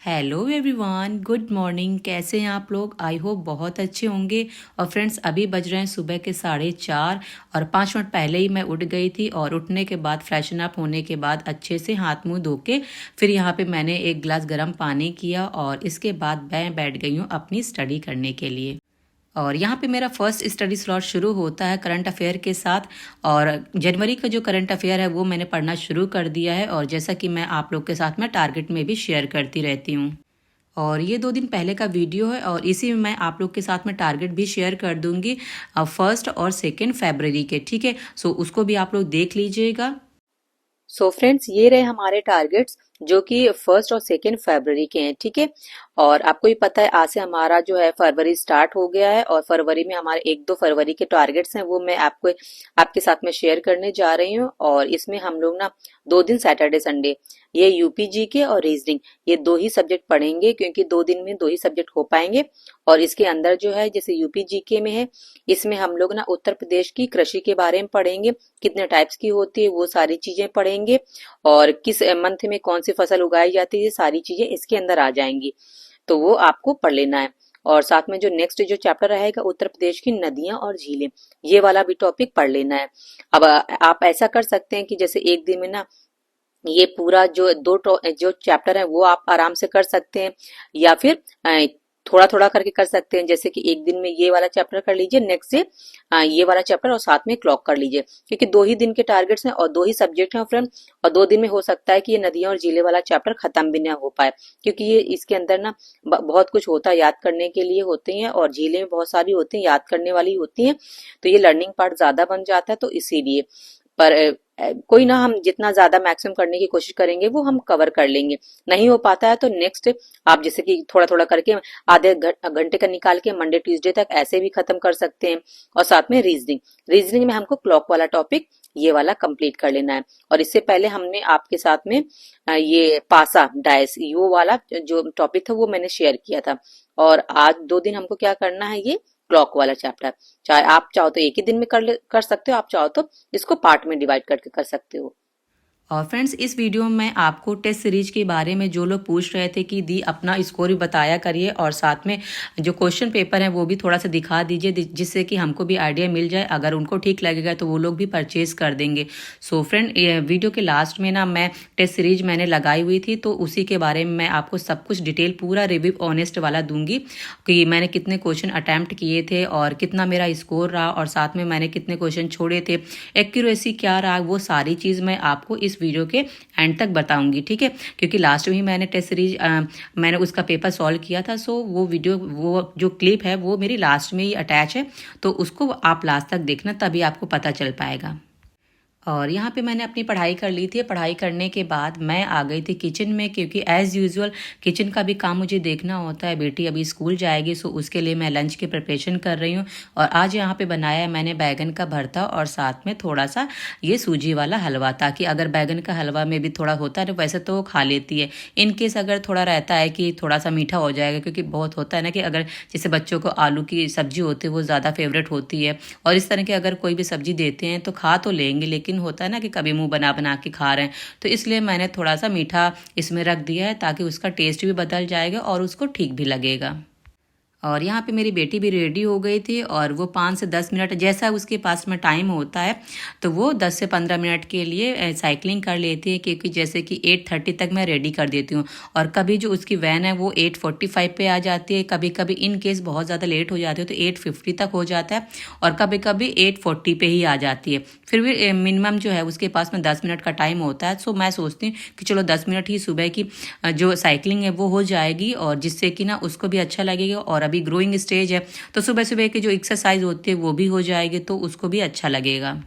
Hello everyone, good morning. कैसे हैं आप लोग? आई होप बहुत अच्छे होंगे। और फ्रेंड्स, अभी बज रहे हैं सुबह के 4:30 और 5 मिनट पहले ही मैं उठ गई थी। और उठने के बाद फ्रेशन अप होने के बाद अच्छे से हाथ मुंह धो के फिर यहाँ पे मैंने एक गिलास गर्म पानी किया और इसके बाद मैं बैठ गई हूँ अपनी स्टडी करने के लिए। और यहाँ पे मेरा फर्स्ट स्टडी स्लॉट शुरू होता है करंट अफेयर के साथ। और जनवरी का जो करंट अफेयर है वो मैंने पढ़ना शुरू कर दिया है, और जैसा कि मैं आप लोग के साथ में टारगेट में भी शेयर करती रहती हूँ। और ये 2 दिन पहले का वीडियो है और इसी में मैं आप लोग के साथ में टारगेट भी शेयर कर दूंगी 1 और 2 फरवरी के। ठीक है, सो उसको भी आप लोग देख लीजिएगा। सो फ्रेंड्स, ये रहे हमारे टारगेट्स जो कि 1 और 2 फरवरी के हैं। ठीक है, और आपको ही पता है आज से हमारा जो है फरवरी स्टार्ट हो गया है, और फरवरी में हमारे 1-2 फरवरी के टारगेट्स हैं, वो मैं आपके साथ में शेयर करने जा रही हूँ। और इसमें हम लोग ना 2 दिन सैटरडे संडे ये यूपीजी के और रीजनिंग ये 2 ही सब्जेक्ट पढ़ेंगे, क्योंकि 2 दिन में 2 ही सब्जेक्ट हो पाएंगे। और इसके अंदर जो है जैसे यूपीजी के में है, इसमें हम लोग ना उत्तर प्रदेश की कृषि के बारे में पढ़ेंगे, कितने टाइप्स की होती है वो सारी चीजें पढ़ेंगे, और किस मंथ में कौन सी फसल उगाई जाती है, ये सारी चीजें इसके अंदर आ जाएंगी। तो वो आपको पढ़ लेना है। और साथ में जो नेक्स्ट जो चैप्टर रहेगा उत्तर प्रदेश की नदियां और झीलें, ये वाला भी टॉपिक पढ़ लेना है। अब आप ऐसा कर सकते हैं कि जैसे एक दिन में ना ये पूरा जो चैप्टर है वो आप आराम से कर सकते हैं, या फिर थोड़ा थोड़ा करके कर सकते हैं। जैसे कि एक दिन में ये वाला चैप्टर कर लीजिए, नेक्स्ट से ये वाला चैप्टर, और साथ में क्लॉक कर लीजिए, क्योंकि 2 ही दिन के टारगेट्स हैं और 2 ही सब्जेक्ट हैं फ्रेंड। और 2 दिन में हो सकता है कि ये नदियां और झीलें वाला चैप्टर खत्म भी ना हो पाए, क्योंकि ये इसके अंदर ना बहुत कुछ होता है, याद करने के लिए होते हैं, और झीलें भी बहुत सारी होती हैं, याद करने वाली होती हैं। तो ये लर्निंग पार्ट ज्यादा बन जाता है, तो इसीलिए। पर कोई ना, हम जितना ज्यादा मैक्सिमम करने की कोशिश करेंगे वो हम कवर कर लेंगे। नहीं हो पाता है तो नेक्स्ट आप जैसे कि थोड़ा थोड़ा करके आधे घंटे का निकाल के मंडे ट्यूसडे तक ऐसे भी खत्म कर सकते हैं। और साथ में रीजनिंग में हमको क्लॉक वाला टॉपिक ये वाला कंप्लीट कर लेना है। और इससे पहले हमने आपके साथ में ये पासा डायस यो वाला जो टॉपिक था वो मैंने शेयर किया था। और आज 2 दिन हमको क्या करना है, ये क्लॉक वाला चैप्टर। चाहे आप चाहो तो एक ही दिन में कर सकते हो, आप चाहो तो इसको पार्ट में डिवाइड करके कर सकते हो। और फ्रेंड्स, इस वीडियो में मैं आपको टेस्ट सीरीज के बारे में जो लोग पूछ रहे थे कि दी अपना स्कोर भी बताया करिए, और साथ में जो क्वेश्चन पेपर है वो भी थोड़ा सा दिखा दीजिए, जिससे कि हमको भी आइडिया मिल जाए। अगर उनको ठीक लगेगा तो वो लोग भी परचेज कर देंगे। सो फ्रेंड, वीडियो के लास्ट में ना मैं टेस्ट सीरीज मैंने लगाई हुई थी, तो उसी के बारे में मैं आपको सब कुछ डिटेल पूरा रिव्यू ऑनेस्ट वाला दूंगी कि मैंने कितने क्वेश्चन अटैम्प्ट किए थे और कितना मेरा स्कोर रहा, और साथ में मैंने कितने क्वेश्चन छोड़े थे, एक्यूरेसी क्या रहा, वो सारी चीज़ मैं आपको इस वीडियो के एंड तक बताऊंगी। ठीक है, क्योंकि लास्ट में ही मैंने टेस्ट सीरीज मैंने उसका पेपर सॉल्व किया था। सो वो वीडियो, वो जो क्लिप है वो मेरी लास्ट में ही अटैच है, तो उसको आप लास्ट तक देखना, तभी आपको पता चल पाएगा। और यहाँ पे मैंने अपनी पढ़ाई कर ली थी। पढ़ाई करने के बाद मैं आ गई थी किचन में, क्योंकि एज़ यूजुअल किचन का भी काम मुझे देखना होता है। बेटी अभी स्कूल जाएगी, सो उसके लिए मैं लंच की प्रिपरेशन कर रही हूँ। और आज यहाँ पे बनाया है मैंने बैगन का भरता, और साथ में थोड़ा सा ये सूजी वाला हलवा, ताकि अगर बैगन का हलवा में भी थोड़ा होता है, वैसे तो खा लेती है, इनकेस अगर थोड़ा रहता है कि थोड़ा सा मीठा हो जाएगा, क्योंकि बहुत होता है ना कि अगर जैसे बच्चों को आलू की सब्जी होती है वो ज़्यादा फेवरेट होती है, और इस तरह की अगर कोई भी सब्जी देते हैं तो खा तो लेंगे, लेकिन होता है ना कि कभी मुंह बना बना के खा रहे हैं, तो इसलिए मैंने थोड़ा सा मीठा इसमें रख दिया है, ताकि उसका टेस्ट भी बदल जाएगा और उसको ठीक भी लगेगा। और यहाँ पे मेरी बेटी भी रेडी हो गई थी, और वो 5 से 10 मिनट जैसा उसके पास में टाइम होता है, तो वो 10 से 15 मिनट के लिए साइकिलिंग कर लेती है, क्योंकि जैसे कि 8:30 तक मैं रेडी कर देती हूँ। और कभी जो उसकी वैन है वो 8:45 पे आ जाती है, कभी कभी इन केस बहुत ज़्यादा लेट हो जाती है तो 8:50 तक हो जाता है, और कभी कभी 8:40 पे ही आ जाती है। फिर भी मिनिमम जो है उसके पास में 10 मिनट का टाइम होता है। सो मैं सोचती हूँ कि चलो 10 मिनट ही सुबह की जो साइकिलिंग है वो हो जाएगी, और जिससे कि ना उसको भी अच्छा लगेगा, और अभी ग्रोइंग स्टेज है तो सुबह सुबह की जो एक्सरसाइज होती है वो भी हो जाएगी, तो उसको भी अच्छा लगेगा।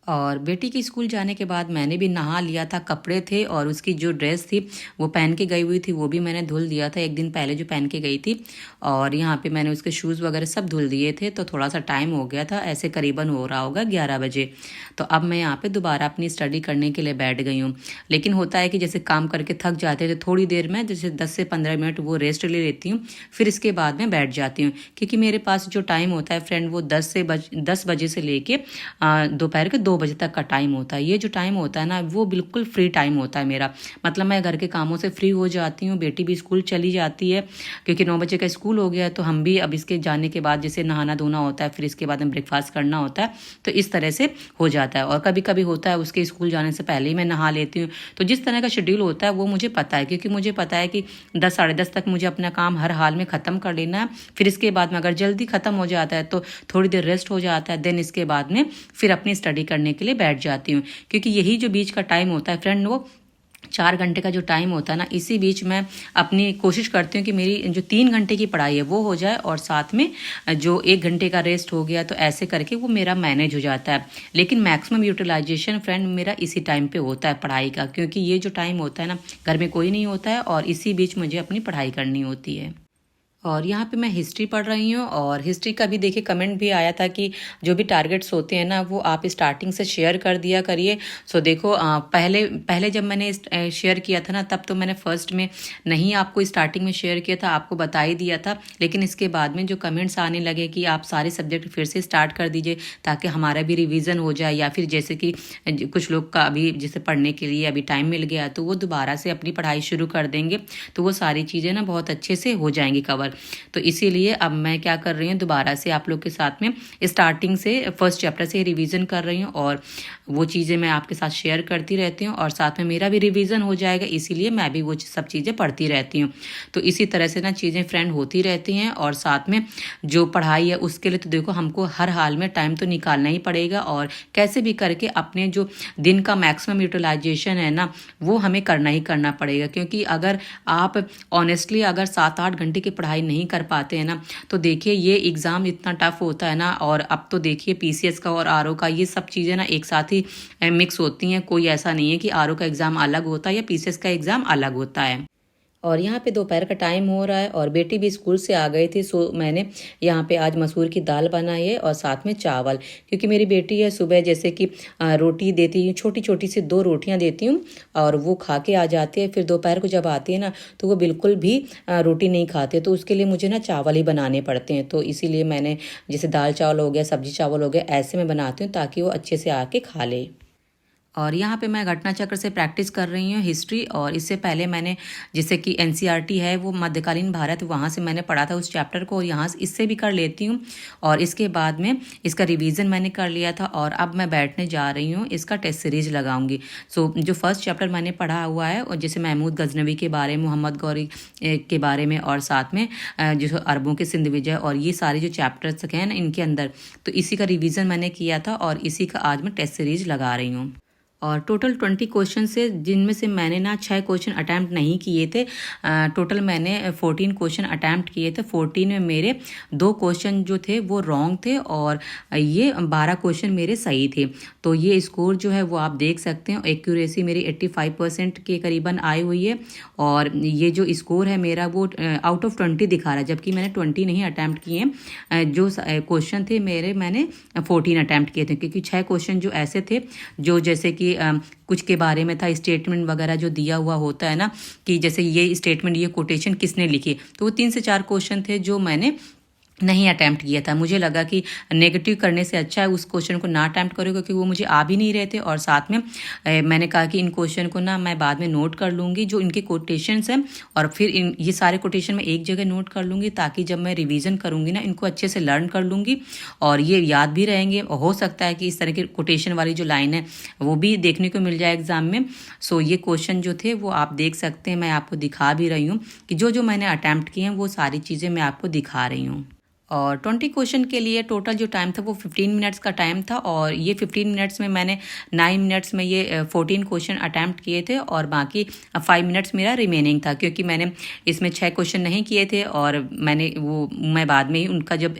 और बेटी की स्कूल जाने के बाद मैंने भी नहा लिया था, कपड़े थे और उसकी जो ड्रेस थी वो पहन के गई हुई थी वो भी मैंने धुल दिया था एक दिन पहले जो पहन के गई थी। और यहाँ पे मैंने उसके शूज़ वगैरह सब धुल दिए थे, तो थोड़ा सा टाइम हो गया था, ऐसे करीबन हो रहा होगा 11 बजे। तो अब मैं यहाँ पे दोबारा अपनी स्टडी करने के लिए बैठ गई हूँ। लेकिन होता है कि जैसे काम करके थक जाते हैं तो थोड़ी देर में जैसे 10 से 15 मिनट वो रेस्ट ले लेती हूँ, फिर इसके बाद में बैठ जाती हूँ, क्योंकि मेरे पास जो टाइम होता है फ्रेंड वो 10 बजे से लेके दोपहर के 2 बजे तक का टाइम होता है। ये जो टाइम होता है ना वो बिल्कुल फ्री टाइम होता है मेरा, मतलब मैं घर के कामों से फ्री हो जाती हूँ, बेटी भी स्कूल चली जाती है क्योंकि 9 बजे का स्कूल हो गया है। तो हम भी अब इसके जाने के बाद जैसे नहाना धोना होता है, फिर इसके बाद में ब्रेकफास्ट करना होता है, तो इस तरह से हो जाता है। और कभी कभी होता है उसके स्कूल जाने से पहले ही मैं नहा लेती हूँ। तो जिस तरह का शेड्यूल होता है वो मुझे पता है, क्योंकि मुझे पता है कि 10 साढ़े 10 तक मुझे अपना काम हर हाल में ख़त्म कर लेना है। फिर इसके बाद में अगर जल्दी ख़त्म हो जाता है तो थोड़ी देर रेस्ट हो जाता है, देन इसके बाद में फिर अपनी स्टडी करने के लिए बैठ जाती हूँ। क्योंकि यही जो बीच का टाइम होता है फ्रेंड, वो 4 घंटे का जो टाइम होता है ना, इसी बीच मैं अपनी कोशिश करती हूँ कि मेरी जो 3 घंटे की पढ़ाई है वो हो जाए और साथ में जो 1 घंटे का रेस्ट हो गया, तो ऐसे करके वो मेरा मैनेज हो जाता है। लेकिन मैक्सिमम यूटिलाइजेशन फ्रेंड मेरा इसी टाइम पे होता है पढ़ाई का, क्योंकि ये जो टाइम होता है ना घर में कोई नहीं होता है और इसी बीच मुझे अपनी पढ़ाई करनी होती है। और यहाँ पे मैं हिस्ट्री पढ़ रही हूँ, और हिस्ट्री का भी देखिए कमेंट भी आया था कि जो भी टारगेट्स होते हैं ना वो आप स्टार्टिंग से शेयर कर दिया करिए। सो देखो पहले पहले जब मैंने शेयर किया था ना, तब तो मैंने फर्स्ट में नहीं आपको स्टार्टिंग में शेयर किया था, आपको बता ही दिया था। लेकिन इसके बाद में जो कमेंट्स आने लगे कि आप सारे सब्जेक्ट फिर से स्टार्ट कर दीजिए ताकि हमारा भी रिविज़न हो जाए, या फिर जैसे कि कुछ लोग का अभी जैसे पढ़ने के लिए अभी टाइम मिल गया तो वो दोबारा से अपनी पढ़ाई शुरू कर देंगे, तो वो सारी चीज़ें ना बहुत अच्छे से हो जाएंगी कवर। तो इसीलिए अब मैं क्या कर रही हूँ, दोबारा से आप लोग के साथ में स्टार्टिंग से फर्स्ट चैप्टर से रिवीजन कर रही हूँ, और वो चीज़ें मैं आपके साथ शेयर करती रहती हूँ और साथ में मेरा भी रिवीजन हो जाएगा, इसीलिए मैं भी वो सब चीज़ें पढ़ती रहती हूँ। तो इसी तरह से ना चीज़ें फ्रेंड होती रहती हैं। और साथ में जो पढ़ाई है उसके लिए तो देखो हमको हर हाल में टाइम तो निकालना ही पड़ेगा, और कैसे भी करके अपने जो दिन का मैक्सिमम यूटिलाइजेशन है ना वो हमें करना ही करना पड़ेगा। क्योंकि अगर आप ऑनेस्टली अगर 7-8 घंटे की पढ़ाई नहीं कर पाते हैं ना, तो देखिए ये एग्ज़ाम इतना टफ होता है ना। और अब तो देखिए पीसीएस का और आरओ का ये सब चीज़ें ना एक साथ ही मिक्स होती हैं। कोई ऐसा नहीं है कि आरओ का एग्ज़ाम अलग होता है या पीसीएस का एग्ज़ाम अलग होता है। और यहाँ पे दोपहर का टाइम हो रहा है और बेटी भी स्कूल से आ गई थी, सो मैंने यहाँ पे आज मसूर की दाल बनाई है और साथ में चावल। क्योंकि मेरी बेटी है सुबह जैसे कि रोटी देती हूँ, छोटी छोटी सी 2 रोटियाँ देती हूँ और वो खा के आ जाती है। फिर दोपहर को जब आती है ना तो वो बिल्कुल भी रोटी नहीं खाते, तो उसके लिए मुझे ना चावल ही बनाने पड़ते हैं। तो इसीलिए मैंने जैसे दाल चावल हो गया, सब्जी चावल हो गया, ऐसे में बनाती हूँ ताकि वो अच्छे से आके खा ले। और यहाँ पे मैं घटना चक्र से प्रैक्टिस कर रही हूँ हिस्ट्री, और इससे पहले मैंने जैसे कि एनसीईआरटी है वो मध्यकालीन भारत, वहाँ से मैंने पढ़ा था उस चैप्टर को, और यहाँ से इससे भी कर लेती हूँ। और इसके बाद में इसका रिवीजन मैंने कर लिया था और अब मैं बैठने जा रही हूँ, इसका टेस्ट सीरीज लगाऊंगी। सो जो फर्स्ट चैप्टर मैंने पढ़ा हुआ है और जैसे महमूद गजनवी के बारे में, मोहम्मद गौरी के बारे में, और साथ में जो अरबों के सिंध विजय, और ये सारे जो चैप्टर्स हैं ना इनके अंदर, तो इसी का रिवीजन मैंने किया था और इसी का आज मैं टेस्ट सीरीज लगा रही हूँ। और टोटल 20 क्वेश्चन से, जिनमें से मैंने ना 6 क्वेश्चन अटैम्प्ट नहीं किए थे, टोटल मैंने 14 क्वेश्चन अटैम्प्ट किए थे। 14 में मेरे 2 क्वेश्चन जो थे वो रॉन्ग थे और ये 12 क्वेश्चन मेरे सही थे। तो ये स्कोर जो है वो आप देख सकते हैं, एक्यूरेसी मेरी 85% के करीबन आई हुई है। और ये जो स्कोर है मेरा वो आउट ऑफ 20 दिखा रहा है, जबकि मैंने 20 नहीं अटैम्प्ट किए हैं। जो क्वेश्चन थे मेरे, मैंने 14 अटैम्प्ट किए थे, क्योंकि 6 क्वेश्चन जो ऐसे थे जो जैसे कि कुछ के बारे में था, स्टेटमेंट वगैरह जो दिया हुआ होता है ना, कि जैसे ये स्टेटमेंट, ये कोटेशन किसने लिखी, तो वो 3 से 4 क्वेश्चन थे जो मैंने नहीं अटैम्प्ट किया था। मुझे लगा कि नेगेटिव करने से अच्छा है उस क्वेश्चन को ना अटैम्प्ट करो, क्योंकि वो मुझे आ भी नहीं रहे थे। और साथ में मैंने कहा कि इन क्वेश्चन को ना मैं बाद में नोट कर लूँगी जो इनके कोटेशंस हैं, और फिर ये सारे कोटेशन मैं एक जगह नोट कर लूँगी ताकि जब मैं रिवीजन करूँगी ना इनको अच्छे से लर्न कर लूँगी और ये याद भी रहेंगे। हो सकता है कि इस तरह के कोटेशन वाली जो लाइन है वो भी देखने को मिल जाए एग्जाम में। सो ये क्वेश्चन जो थे वो आप देख सकते हैं, मैं आपको दिखा भी रही हूँ कि जो जो मैंने अटैम्प्ट किए हैं वो सारी चीज़ें मैं आपको दिखा रही हूँ। और 20 क्वेश्चन के लिए टोटल जो टाइम था वो 15 मिनट्स का टाइम था, और ये 15 मिनट्स में मैंने 9 मिनट्स में ये 14 क्वेश्चन अटैम्प्ट किए थे और बाकी 5 मिनट्स मेरा रिमेनिंग था, क्योंकि मैंने इसमें 6 क्वेश्चन नहीं किए थे। और मैं बाद में ही उनका जब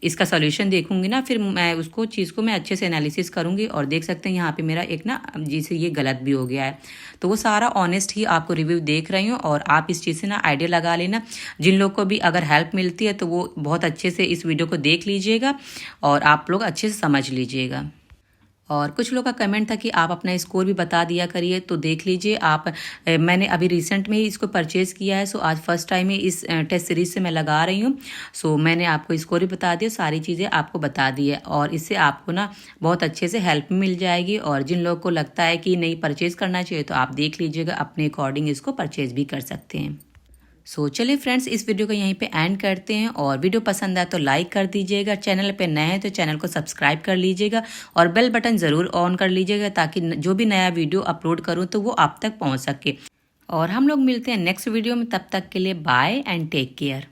इसका सोल्यूशन देखूंगी ना, फिर मैं उसको चीज़ को मैं अच्छे से एनालिसिस करूंगी। और देख सकते हैं यहाँ पे मेरा एक ना जिसे ये गलत भी हो गया है, तो वो सारा ऑनेस्ट ही आपको रिव्यू देख रही हूँ। और आप इस चीज़ से ना आइडिया लगा लेना, जिन लोग को भी अगर हेल्प मिलती है तो वो बहुत अच्छे से इस वीडियो को देख लीजिएगा और आप लोग अच्छे से समझ लीजिएगा। और कुछ लोग का कमेंट था कि आप अपना स्कोर भी बता दिया करिए, तो देख लीजिए आप, मैंने अभी रिसेंट में ही इसको परचेज़ किया है। सो आज फर्स्ट टाइम ही इस टेस्ट सीरीज से मैं लगा रही हूँ। सो मैंने आपको स्कोर भी बता दिया, सारी चीज़ें आपको बता दी है, और इससे आपको ना बहुत अच्छे से हेल्प मिल जाएगी। और जिन लोगों को लगता है कि नहीं परचेज़ करना चाहिए, तो आप देख लीजिएगा, अपने अकॉर्डिंग इसको परचेज़ भी कर सकते हैं। चलिए फ्रेंड्स, इस वीडियो को यहीं पे एंड करते हैं, और वीडियो पसंद आए तो लाइक कर दीजिएगा, चैनल पे नए हैं तो चैनल को सब्सक्राइब कर लीजिएगा, और बेल बटन ज़रूर ऑन कर लीजिएगा, ताकि जो भी नया वीडियो अपलोड करूँ तो वो आप तक पहुँच सके। और हम लोग मिलते हैं नेक्स्ट वीडियो में, तब तक के लिए बाय एंड टेक केयर।